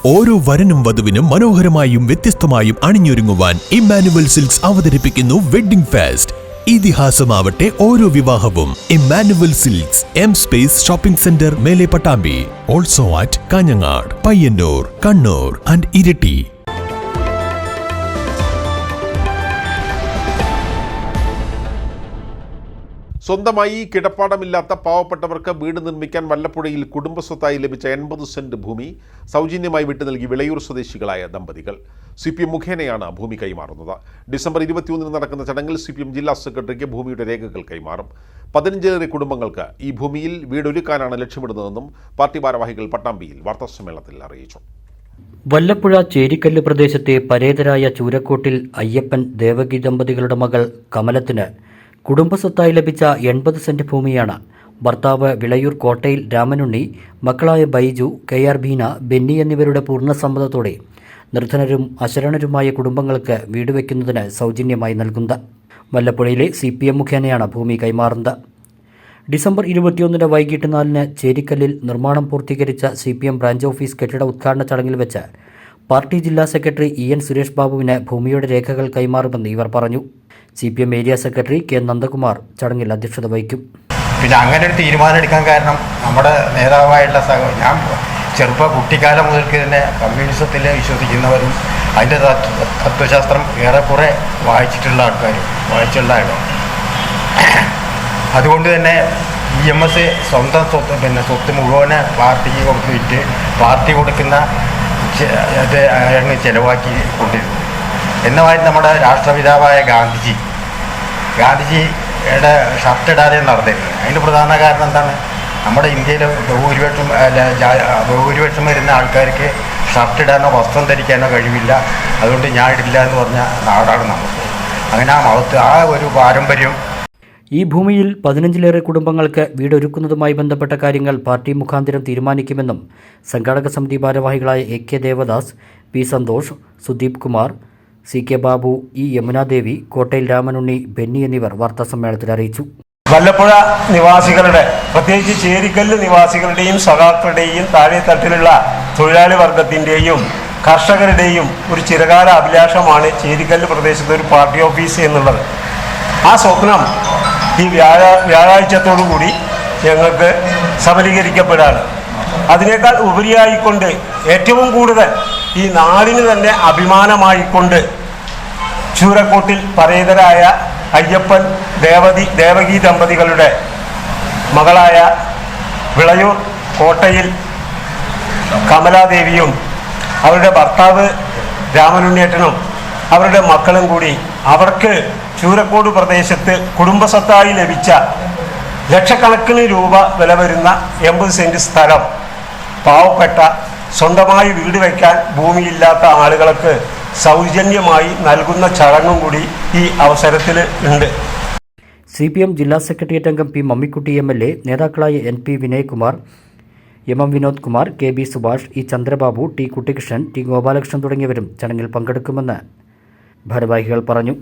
ഓരോ വരനും വധുവിനും മനോഹരമായും വ്യത്യസ്തമായും അണിഞ്ഞൊരുങ്ങുവാൻ ഇമ്മാനുവൽ സിൽക്സ് അവതരിപ്പിക്കുന്നു വെഡ്ഡിംഗ് ഫെസ്റ്റ്. ഇതിഹാസമാവട്ടെ ഓരോ വിവാഹവും. Emmanuel Silks, M space shopping centre, മേലെ Pattambi. Also at Kanhangad, Payyanur, Kannur and Iritty. സ്വന്തമായി കിടപ്പാടമില്ലാത്ത പാവപ്പെട്ടവർക്ക് വീട് നിർമ്മിക്കാൻ വല്ലപ്പുഴയിൽ കുടുംബസ്വത്തായി ലഭിച്ച 80 സെന്റ് ഭൂമി സൗജന്യമായി വിട്ടു നൽകി വിളയൂർ സ്വദേശികളായ ദമ്പതികൾ. CPM മുഖേനയാണ് ഭൂമി കൈമാറുന്നത്. ഡിസംബർ 21 നടക്കുന്ന ചടങ്ങിൽ CPM ജില്ലാ സെക്രട്ടറിക്ക് ഭൂമിയുടെ രേഖകൾ കൈമാറും. 15 കുടുംബങ്ങൾക്ക് ഈ ഭൂമിയിൽ വീടൊരുക്കാനാണ് ലക്ഷ്യമിടുന്നതെന്നും പാർട്ടി ഭാരവാഹികൾ പട്ടാമ്പിയിൽ വാർത്താസമ്മേളനത്തിൽ അറിയിച്ചു. വല്ലപ്പുഴ ചേരിക്കല്ല് പ്രദേശത്തെ പരേതരായ ചൂരക്കോട്ടിൽ അയ്യപ്പൻ ദേവകി ദമ്പതികളുടെ മകൾ കമലത്തിന് കുടുംബസ്വത്തായി ലഭിച്ച 80 സെന്റ് ഭൂമിയാണ് ഭർത്താവ് വിളയൂർ കോട്ടയിൽ രാമനുണ്ണി, മക്കളായ ബൈജു, KR ബീന, ബെന്നി എന്നിവരുടെ പൂർണ്ണസമ്മതത്തോടെ നിർധനരും അശരണരുമായ കുടുംബങ്ങൾക്ക് വീട് വയ്ക്കുന്നതിന് സൗജന്യമായി നൽകുന്നത്. വല്ലപ്പുഴയിലെ CPM മുഖേനയാണ് ഭൂമി കൈമാറുന്നത്. ഡിസംബർ 21 വൈകിട്ട് 4 ചേരിക്കല്ലിൽ നിർമ്മാണം പൂർത്തീകരിച്ച CPM ബ്രാഞ്ച് ഓഫീസ് കെട്ടിട ഉദ്ഘാടന ചടങ്ങിൽ വെച്ച് പാർട്ടി ജില്ലാ സെക്രട്ടറി EN സുരേഷ് ബാബുവിന് ഭൂമിയുടെ രേഖകൾ കൈമാറുമെന്ന് ഇവർ പറഞ്ഞു. CPM area secretary K Nandakumar ചടങ്ങിൽ അധ്യക്ഷത വഹിക്കും. പിന്നെ അങ്ങനെ ഒരു തീരുമാനം എടുക്കാൻ കാരണം നമ്മുടെ നേതാവായിട്ടുള്ള ഞാൻ കുട്ടിക്കാലം മുതൽക്ക് തന്നെ കമ്മ്യൂണിസത്തിൽ വിശ്വസിക്കുന്നവരും അതിൻ്റെ തത്വശാസ്ത്രം ഏറെക്കുറെ വായിച്ചിട്ടുള്ള ആളോ. അതുകൊണ്ട് തന്നെ EMS സ്വന്തം സ്വത്ത് മുഴുവന് പാർട്ടിക്ക് കൊടുത്തിട്ട് പാർട്ടി കൊടുക്കുന്ന ചെലവാക്കി കൊണ്ടിരുന്നു. എന്നാൽ നമ്മുടെ രാഷ്ട്രപിതാവായ ഗാന്ധിജിയുടെ ഷർട്ട് ഇടാതെ നടന്നിരുന്നത്. അതിൻ്റെ പ്രധാന കാരണം എന്താണ്? നമ്മുടെ ഇന്ത്യയിൽ ബഹുഭൂരിപക്ഷം വരുന്ന ആൾക്കാർക്ക് ഷർട്ട് ഇടാനോ വസ്ത്രം ധരിക്കാനോ കഴിവില്ല. അതുകൊണ്ട് ഞാൻ ഇടില്ല എന്ന് പറഞ്ഞ നാടാണ് നമുക്ക്. അങ്ങനെ ആ ഒരു പാരമ്പര്യം. ഈ ഭൂമിയിൽ 15 കുടുംബങ്ങൾക്ക് വീടൊരുക്കുന്നതുമായി ബന്ധപ്പെട്ട കാര്യങ്ങൾ പാർട്ടി മുഖാന്തരം തീരുമാനിക്കുമെന്നും സംഘാടക സമിതി ഭാരവാഹികളായ AK Devdas, P Santhosh, Sudeep Kumar, CK Babu, E Yamunadevi, കോട്ടയിൽ രാമനുണ്ണി, ബെന്നി എന്നിവർ വാർത്താസമ്മേളനത്തിൽ അറിയിച്ചു. വല്ലപ്പുഴ നിവാസികളുടെ, പ്രത്യേകിച്ച് ചേരിക്കല്ല് നിവാസികളുടെയും സഖാക്കളുടെയും താഴെത്തട്ടിലുള്ള തൊഴിലാളി വർഗത്തിൻ്റെയും കർഷകരുടെയും ഒരു ചിരകാല അഭിലാഷമാണ് ചേരിക്കല്ല് പ്രദേശത്ത് ഒരു പാർട്ടി ഓഫീസ് എന്നുള്ളത്. ആ സ്വപ്നം ഈ വ്യാഴാഴ്ചത്തോടുകൂടി ഞങ്ങൾക്ക് സഫലീകരിക്കപ്പെടാണ്. അതിനേക്കാൾ ഉപരിയായിക്കൊണ്ട് ഏറ്റവും കൂടുതൽ ഈ നാടിന് തന്നെ അഭിമാനമായിക്കൊണ്ട് ചൂരക്കോട്ടിൽ പരേതരായ അയ്യപ്പൻ ദേവകി ദമ്പതികളുടെ മകളായ വിളയൂർ കോട്ടയിൽ കമലാദേവിയും അവരുടെ ഭർത്താവ് രാമനുണ്ണേട്ടനും അവരുടെ മക്കളും കൂടി അവർക്ക് ചൂരക്കോട് പ്രദേശത്ത് കുടുംബസ്വത്തായി ലഭിച്ച ലക്ഷക്കണക്കിന് രൂപ വില വരുന്ന 80 സെന്റ് സ്ഥലം പാവപ്പെട്ട സ്വന്തമായി വീട് വയ്ക്കാൻ ഭൂമിയില്ലാത്ത ആളുകൾക്ക് സൗജന്യമായി നൽകുന്ന ചടങ്ങും കൂടി ഈ അവസരത്തിൽ ഉണ്ട്. CPM ജില്ലാ സെക്രട്ടേറിയറ്റ് അംഗം P മമ്മിക്കുട്ടി MLA, നേതാക്കളായ NP Vinayakumar, MM Vinod Kumar, KB Subhash, E Chandrababu, T Kuttikrishnan, T Gopalakrishnan തുടങ്ങിയവരും ചടങ്ങിൽ പങ്കെടുക്കുമെന്ന് ഭാരവാഹികൾ പറഞ്ഞു.